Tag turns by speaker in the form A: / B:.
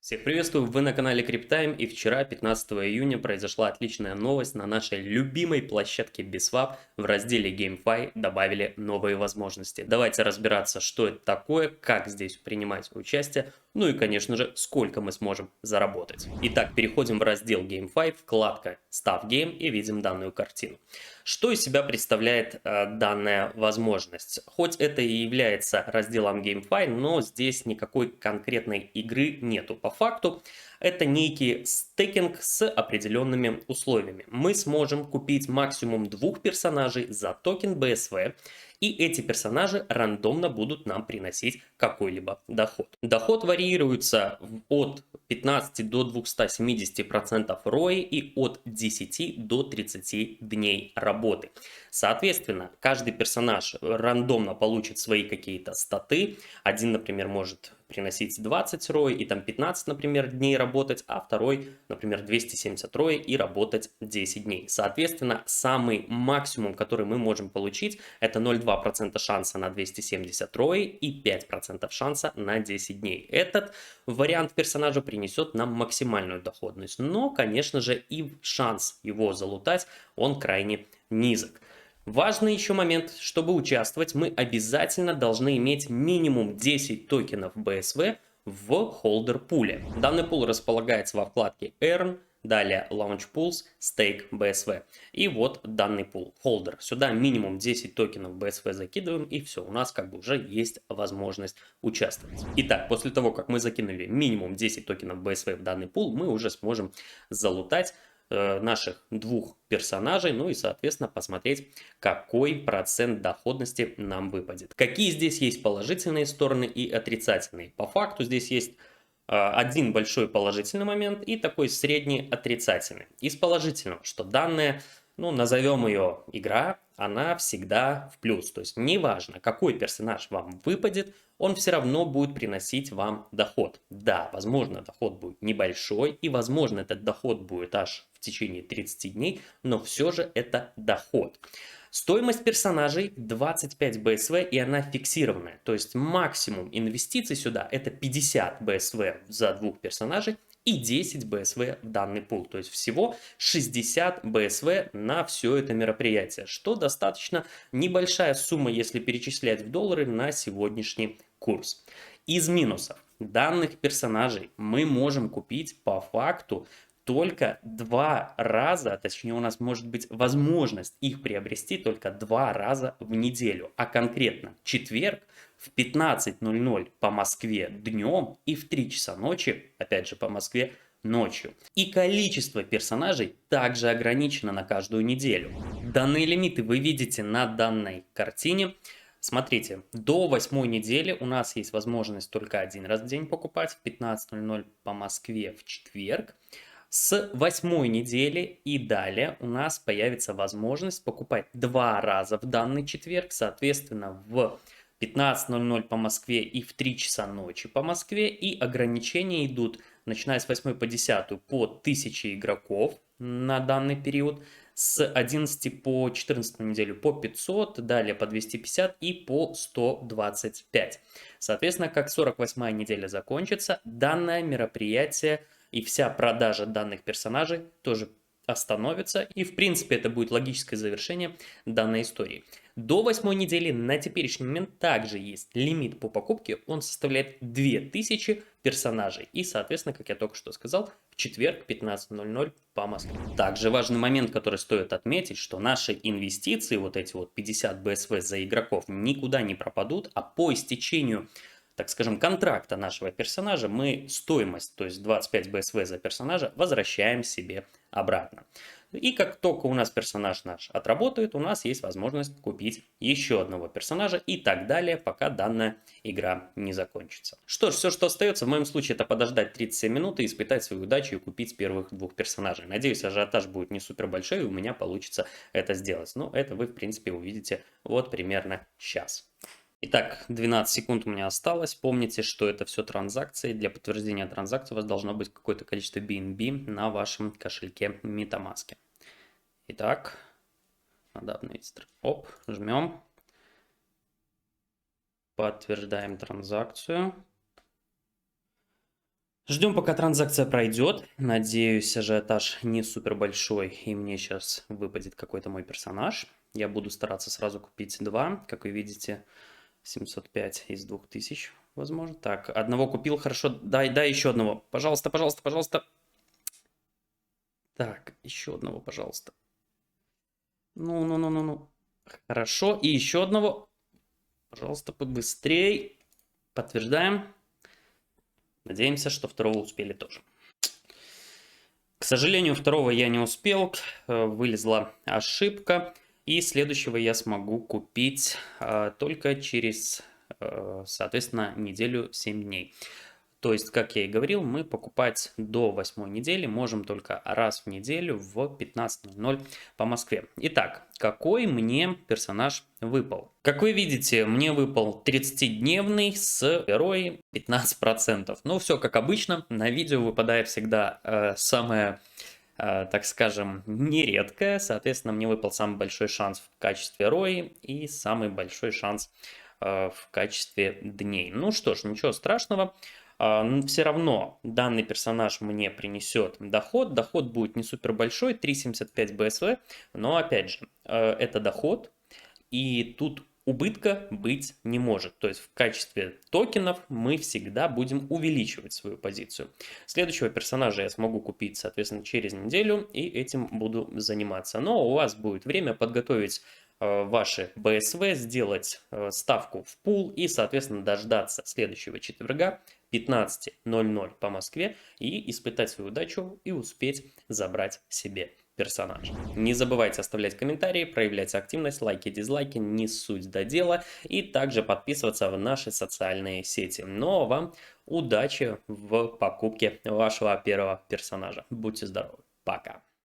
A: Всех приветствую, вы на канале Cryptime, и вчера, 15 июня, произошла отличная новость. На нашей любимой площадке Biswap в разделе GameFi добавили новые возможности. Давайте разбираться, что это такое, как здесь принимать участие, ну и, конечно же, сколько мы сможем заработать. Итак, переходим в раздел GameFi, вкладка Start Game и видим данную картину. Что из себя представляет данная возможность? Хоть это и является разделом GameFi, но здесь никакой конкретной игры нету. По факту это некий стейкинг с определенными условиями. Мы сможем купить максимум 2 персонажей за токен BSV, и эти персонажи рандомно будут нам приносить какой-либо доход. Доход варьируется от 15 до 270% ROI и от 10 до 30 дней работы. Соответственно, каждый персонаж рандомно получит свои какие-то статы. Один, например, может приносить 20 ROI и там 15, например, дней работать, а второй, например, 270 ROI и работать 10 дней. Соответственно, самый максимум, который мы можем получить, это 0,2% шанса на 270 ROI и 5% шанса на 10 дней. Этот вариант персонажа принесет нам максимальную доходность, но, конечно же, и шанс его залутать, он крайне низок. Важный еще момент, чтобы участвовать, мы обязательно должны иметь минимум 10 токенов BSV в холдер пуле. Данный пул располагается во вкладке Earn, далее Launch Pools, Stake BSV. И вот данный пул, холдер. Сюда минимум 10 токенов BSV закидываем, и все, у нас как бы уже есть возможность участвовать. Итак, после того, как мы закинули минимум 10 токенов BSV в данный пул, мы уже сможем залутать наших 2 персонажей, ну и, соответственно, посмотреть, какой процент доходности нам выпадет. Какие здесь есть положительные стороны и отрицательные. По факту здесь есть один большой положительный момент и такой средний отрицательный. Из положительного, что данная, ну, назовем ее игра, она всегда в плюс. То есть неважно, какой персонаж вам выпадет, он все равно будет приносить вам доход. Да, возможно, доход будет небольшой, и возможно, этот доход будет аж в течение 30 дней, но все же это доход. Стоимость персонажей 25 BSV, и она фиксированная. То есть максимум инвестиций сюда это 50 BSV за 2 персонажей и 10 BSV в данный пул. То есть всего 60 BSV на все это мероприятие, что достаточно небольшая сумма, если перечислять в доллары на сегодняшний курс. Из минусов данных персонажей мы можем купить по факту только 2 раза, точнее у нас может быть возможность их приобрести только 2 раза в неделю, а конкретно четверг в 15:00 по Москве днем и в 3 часа ночи, опять же по Москве, ночью. И количество персонажей также ограничено на каждую неделю. Данные лимиты вы видите на данной картине. Смотрите, до 8 недели у нас есть возможность только 1 раз в день покупать, в 15:00 по Москве в четверг. С 8 недели и далее у нас появится возможность покупать 2 раза в данный четверг, соответственно, в 15:00 по Москве и в 3 часа ночи по Москве. И ограничения идут, начиная с 8 по 10 по 1000 игроков на данный период, с 11 по 14 неделю по 500, далее по 250 и по 125. Соответственно, как 48 неделя закончится, данное мероприятие и вся продажа данных персонажей тоже остановится, и в принципе это будет логическое завершение данной истории. До 8 недели на теперешний момент также есть лимит по покупке, он составляет 2000 персонажей, и соответственно, как я только что сказал, в четверг 15:00 по Москве. Также важный момент, который стоит отметить, что наши инвестиции, вот эти вот 50 BSV за игроков, никуда не пропадут, а по истечению, так скажем, контракта нашего персонажа мы стоимость, то есть 25 BSV за персонажа, возвращаем себе обратно. И как только у нас персонаж наш отработает, у нас есть возможность купить еще одного персонажа и так далее, пока данная игра не закончится. Что ж, все, что остается в моем случае, это подождать 37 минут и испытать свою удачу и купить первых 2 персонажей. Надеюсь, ажиотаж будет не супер большой и у меня получится это сделать. Но это вы, в принципе, увидите вот примерно сейчас. Итак, 12 секунд у меня осталось. Помните, что это все транзакции. Для подтверждения транзакции у вас должно быть какое-то количество BNB на вашем кошельке MetaMask. Итак, надо обновить. Оп, жмем. Подтверждаем транзакцию. Ждем, пока транзакция пройдет. Надеюсь, ажиотаж не супер большой, и мне сейчас выпадет какой-то мой персонаж. Я буду стараться сразу купить два. Как вы видите, 705 из 2000, возможно. Так, одного купил, хорошо. Дай еще одного. Пожалуйста, пожалуйста, пожалуйста. Так, еще одного, пожалуйста. Ну. Хорошо, и еще одного. Пожалуйста, побыстрей. Подтверждаем. Надеемся, что второго успели тоже. К сожалению, второго я не успел, вылезла ошибка, и следующего я смогу купить только через, соответственно, неделю 7 дней. То есть, как я и говорил, мы покупать до 8 недели можем только раз в неделю в 15:00 по Москве. Итак, какой мне персонаж выпал? Как вы видите, мне выпал 30-дневный с героем 15%. Ну, все как обычно, на видео выпадает всегда самое, так скажем, нередкое. Соответственно, мне выпал самый большой шанс в качестве рои и самый большой шанс в качестве дней. Ну что ж, ничего страшного. Все равно данный персонаж мне принесет доход. Доход будет не супер большой, 3,75 БСВ, но опять же, это доход, и тут убытка быть не может. То есть в качестве токенов мы всегда будем увеличивать свою позицию. Следующего персонажа я смогу купить, соответственно, через неделю, и этим буду заниматься. Но у вас будет время подготовить ваши БСВ, сделать ставку в пул и, соответственно, дождаться следующего четверга 15:00 по Москве и испытать свою удачу и успеть забрать себе персонаж. Не забывайте оставлять комментарии, проявлять активность, лайки, дизлайки, не суть до дела, и также подписываться в наши социальные сети. Но вам удачи в покупке вашего первого персонажа. Будьте здоровы. Пока.